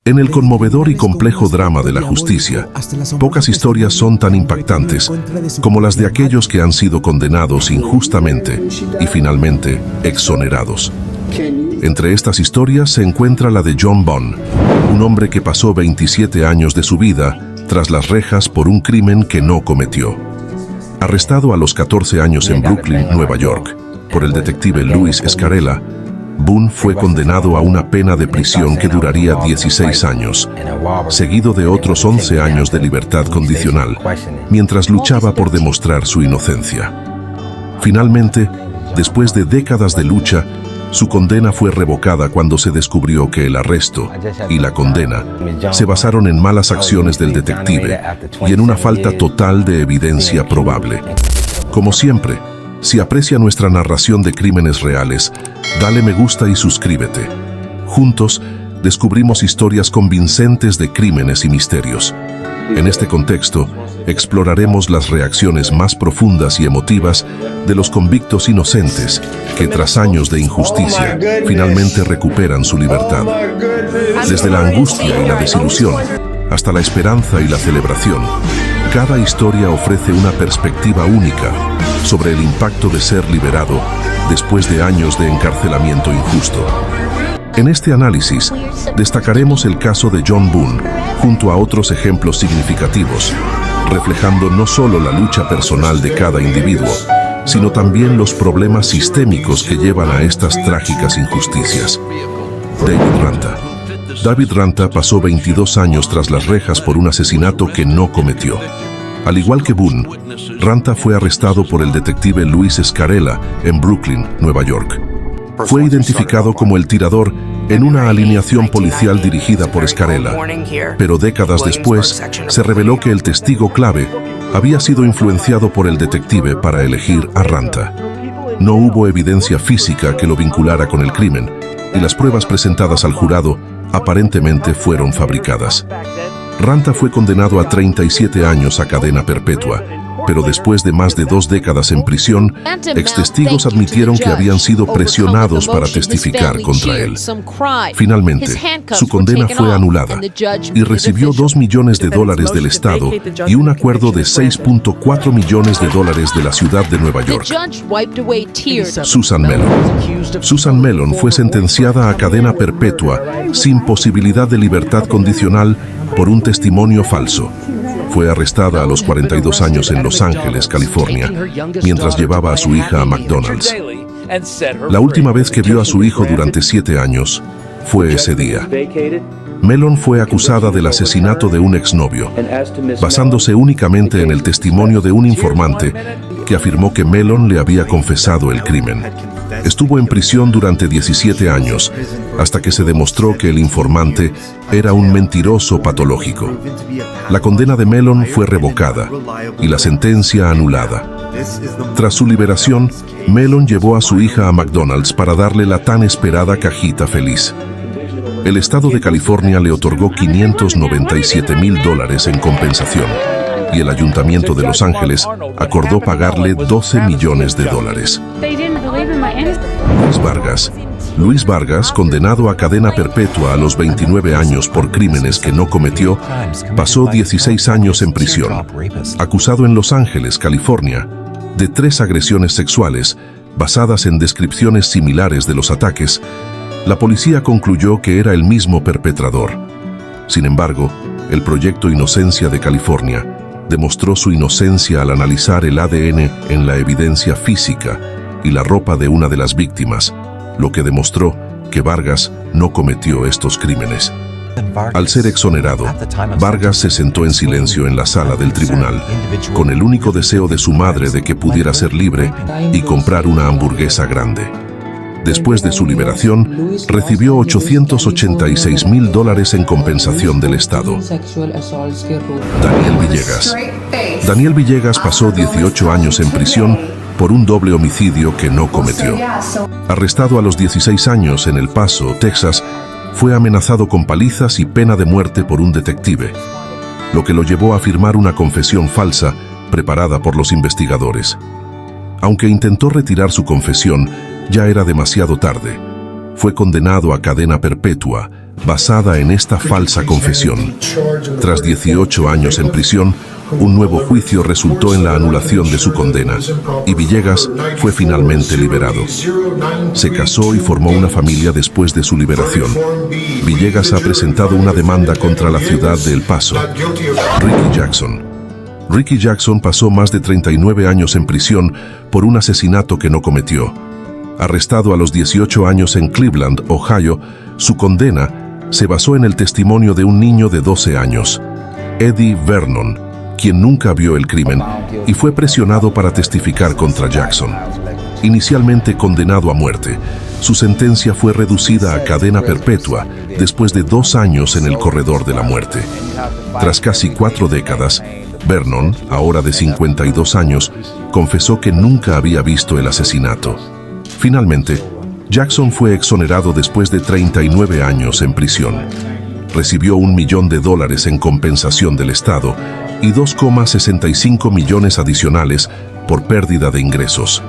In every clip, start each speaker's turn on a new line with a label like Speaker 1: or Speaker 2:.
Speaker 1: En el conmovedor y complejo drama de la justicia, pocas historias son tan impactantes como las de aquellos que han sido condenados injustamente y finalmente exonerados. Entre estas historias se encuentra la de John Bunn, un hombre que pasó 27 años de su vida tras las rejas por un crimen que no cometió. Arrestado a los 14 años en Brooklyn, Nueva York, por el detective Louis Scarella, Bunn fue condenado a una pena de prisión que duraría 16 años, seguido de otros 11 años de libertad condicional, mientras luchaba por demostrar su inocencia. Finalmente, después de décadas de lucha, su condena fue revocada cuando se descubrió que el arresto y la condena se basaron en malas acciones del detective y en una falta total de evidencia probable. Como siempre, si aprecia nuestra narración de crímenes reales, dale me gusta y suscríbete. Juntos, descubrimos historias convincentes de crímenes y misterios. En este contexto, exploraremos las reacciones más profundas y emotivas de los convictos inocentes que, tras años de injusticia, finalmente recuperan su libertad. Desde la angustia y la desilusión hasta la esperanza y la celebración, cada historia ofrece una perspectiva única sobre el impacto de ser liberado después de años de encarcelamiento injusto. En este análisis, destacaremos el caso de John Bunn junto a otros ejemplos significativos, reflejando no solo la lucha personal de cada individuo, sino también los problemas sistémicos que llevan a estas trágicas injusticias. David Ranta pasó 22 años tras las rejas por un asesinato que no cometió. Al igual que Bunn, Ranta fue arrestado por el detective Louis Scarella en Brooklyn, Nueva York. Fue identificado como el tirador en una alineación policial dirigida por Scarella, pero décadas después se reveló que el testigo clave había sido influenciado por el detective para elegir a Ranta. No hubo evidencia física que lo vinculara con el crimen, y las pruebas presentadas al jurado aparentemente fueron fabricadas. Ranta fue condenado a 37 años a cadena perpetua, pero después de más de 2 décadas en prisión, extestigos admitieron que habían sido presionados para testificar contra él. Finalmente, su condena fue anulada y recibió $2 millones del Estado y un acuerdo de $6.4 millones de la ciudad de Nueva York. Susan Mellon fue sentenciada a cadena perpetua sin posibilidad de libertad condicional por un testimonio falso. Fue arrestada a los 42 años en Los Ángeles, California, mientras llevaba a su hija a McDonald's. La última vez que vio a su hijo durante 7 años fue ese día. Mellon fue acusada del asesinato de un exnovio, basándose únicamente en el testimonio de un informante que afirmó que Mellon le había confesado el crimen. Estuvo en prisión durante 17 años, hasta que se demostró que el informante era un mentiroso patológico. La condena de Mellon fue revocada y la sentencia anulada. Tras su liberación, Mellon llevó a su hija a McDonald's para darle la tan esperada cajita feliz. El estado de California le otorgó $597,000 en compensación y el ayuntamiento de Los Ángeles acordó pagarle $12 millones. Luis Vargas, condenado a cadena perpetua a los 29 años por crímenes que no cometió, pasó 16 años en prisión, acusado en Los Ángeles, California, de 3 agresiones sexuales basadas en descripciones similares de los ataques. La policía concluyó que era el mismo perpetrador. Sin embargo, el proyecto Inocencia de California demostró su inocencia al analizar el ADN en la evidencia física y la ropa de una de las víctimas, lo que demostró que Vargas no cometió estos crímenes. Al ser exonerado, Vargas se sentó en silencio en la sala del tribunal, con el único deseo de su madre de que pudiera ser libre y comprar una hamburguesa grande. Después de su liberación, recibió $886,000 en compensación del Estado. Daniel Villegas pasó 18 años en prisión por un doble homicidio que no cometió. Arrestado a los 16 años en El Paso, Texas, fue amenazado con palizas y pena de muerte por un detective, lo que lo llevó a firmar una confesión falsa preparada por los investigadores. Aunque intentó retirar su confesión, ya era demasiado tarde. Fue condenado a cadena perpetua, basada en esta falsa confesión. Tras 18 años en prisión, un nuevo juicio resultó en la anulación de su condena y Villegas fue finalmente liberado. Se casó y formó una familia después de su liberación. Villegas ha presentado una demanda contra la ciudad de El Paso. Ricky Jackson. Ricky Jackson pasó más de 39 años en prisión por un asesinato que no cometió. Arrestado a los 18 años en Cleveland, Ohio, su condena se basó en el testimonio de un niño de 12 años, Eddie Vernon, quien nunca vio el crimen y fue presionado para testificar contra Jackson. Inicialmente condenado a muerte, su sentencia fue reducida a cadena perpetua después de 2 años en el corredor de la muerte. Tras casi 4 décadas, Vernon, ahora de 52 años, confesó que nunca había visto el asesinato. Finalmente, Jackson fue exonerado después de 39 años en prisión. Recibió $1 millón en compensación del Estado y 2,65 millones adicionales por pérdida de ingresos.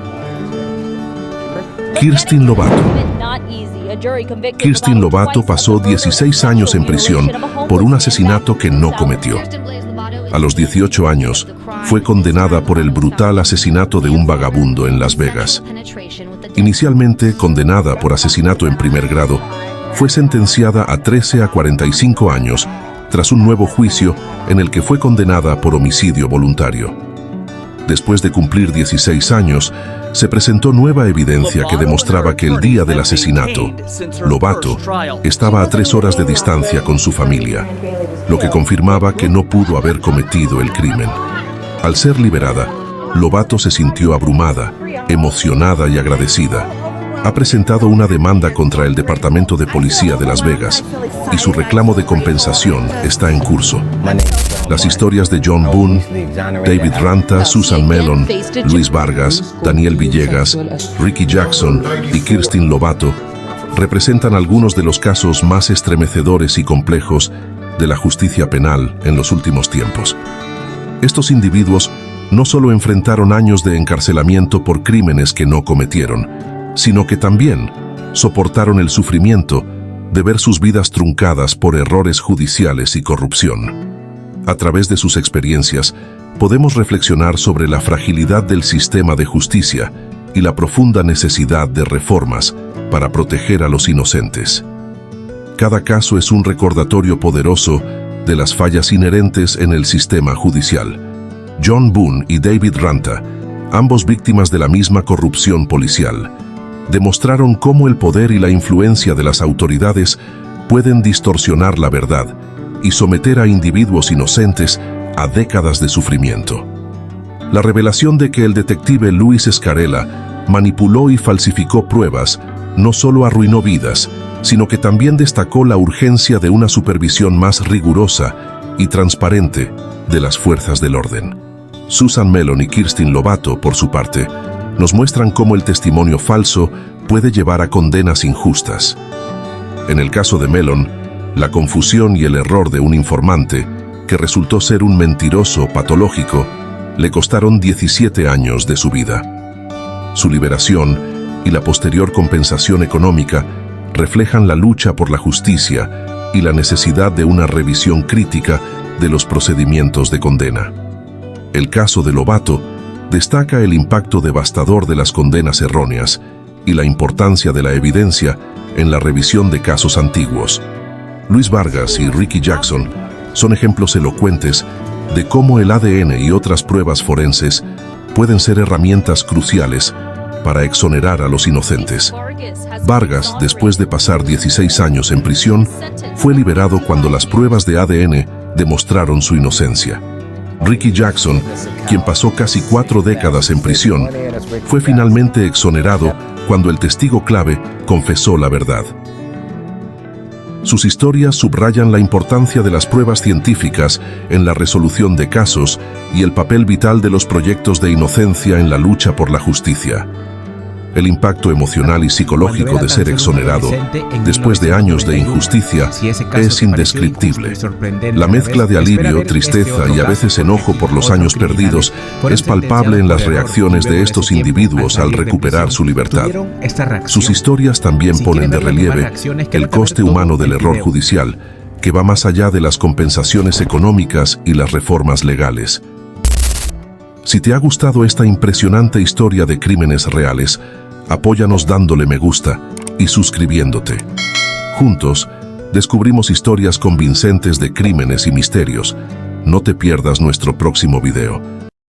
Speaker 1: Kirsten Lovato. Kirsten Lovato pasó 16 años en prisión por un asesinato que no cometió. A los 18 años, fue condenada por el brutal asesinato de un vagabundo en Las Vegas. Inicialmente condenada por asesinato en primer grado, fue sentenciada a 13 a 45 años tras un nuevo juicio en el que fue condenada por homicidio voluntario. Después de cumplir 16 años, se presentó nueva evidencia que demostraba que el día del asesinato, Lovato estaba a 3 horas de distancia con su familia, lo que confirmaba que no pudo haber cometido el crimen. Al ser liberada, Lovato se sintió abrumada, emocionada y agradecida. Ha presentado una demanda contra el Departamento de Policía de Las Vegas y su reclamo de compensación está en curso. Las historias de John Boone, David Ranta, Susan Mellon, Luis Vargas, Daniel Villegas, Ricky Jackson y Kirsten Lovato representan algunos de los casos más estremecedores y complejos de la justicia penal en los últimos tiempos. Estos individuos no solo enfrentaron años de encarcelamiento por crímenes que no cometieron, sino que también soportaron el sufrimiento de ver sus vidas truncadas por errores judiciales y corrupción. A través de sus experiencias, podemos reflexionar sobre la fragilidad del sistema de justicia y la profunda necesidad de reformas para proteger a los inocentes. Cada caso es un recordatorio poderoso de las fallas inherentes en el sistema judicial. John Boone y David Ranta, ambos víctimas de la misma corrupción policial, demostraron cómo el poder y la influencia de las autoridades pueden distorsionar la verdad y someter a individuos inocentes a décadas de sufrimiento. La revelación de que el detective Luis Scarella manipuló y falsificó pruebas no solo arruinó vidas, sino que también destacó la urgencia de una supervisión más rigurosa y transparente de las fuerzas del orden. Susan Mellon y Kirsten Lovato, por su parte, nos muestran cómo el testimonio falso puede llevar a condenas injustas. En el caso de Mellon, la confusión y el error de un informante, que resultó ser un mentiroso patológico, le costaron 17 años de su vida. Su liberación y la posterior compensación económica reflejan la lucha por la justicia y la necesidad de una revisión crítica de los procedimientos de condena. El caso de Lovato destaca el impacto devastador de las condenas erróneas y la importancia de la evidencia en la revisión de casos antiguos. Luis Vargas y Ricky Jackson son ejemplos elocuentes de cómo el ADN y otras pruebas forenses pueden ser herramientas cruciales para exonerar a los inocentes. Vargas, después de pasar 16 años en prisión, fue liberado cuando las pruebas de ADN demostraron su inocencia. Ricky Jackson, quien pasó casi 4 décadas en prisión, fue finalmente exonerado cuando el testigo clave confesó la verdad. Sus historias subrayan la importancia de las pruebas científicas en la resolución de casos y el papel vital de los proyectos de inocencia en la lucha por la justicia. El impacto emocional y psicológico de ser exonerado después de años de injusticia es indescriptible. La mezcla de alivio, tristeza y a veces enojo por los años perdidos es palpable en las reacciones de estos individuos al recuperar su libertad. Sus historias también ponen de relieve el coste humano del error judicial, que va más allá de las compensaciones económicas y las reformas legales. Si te ha gustado esta impresionante historia de crímenes reales, apóyanos dándole me gusta y suscribiéndote. Juntos, descubrimos historias convincentes de crímenes y misterios. No te pierdas nuestro próximo video.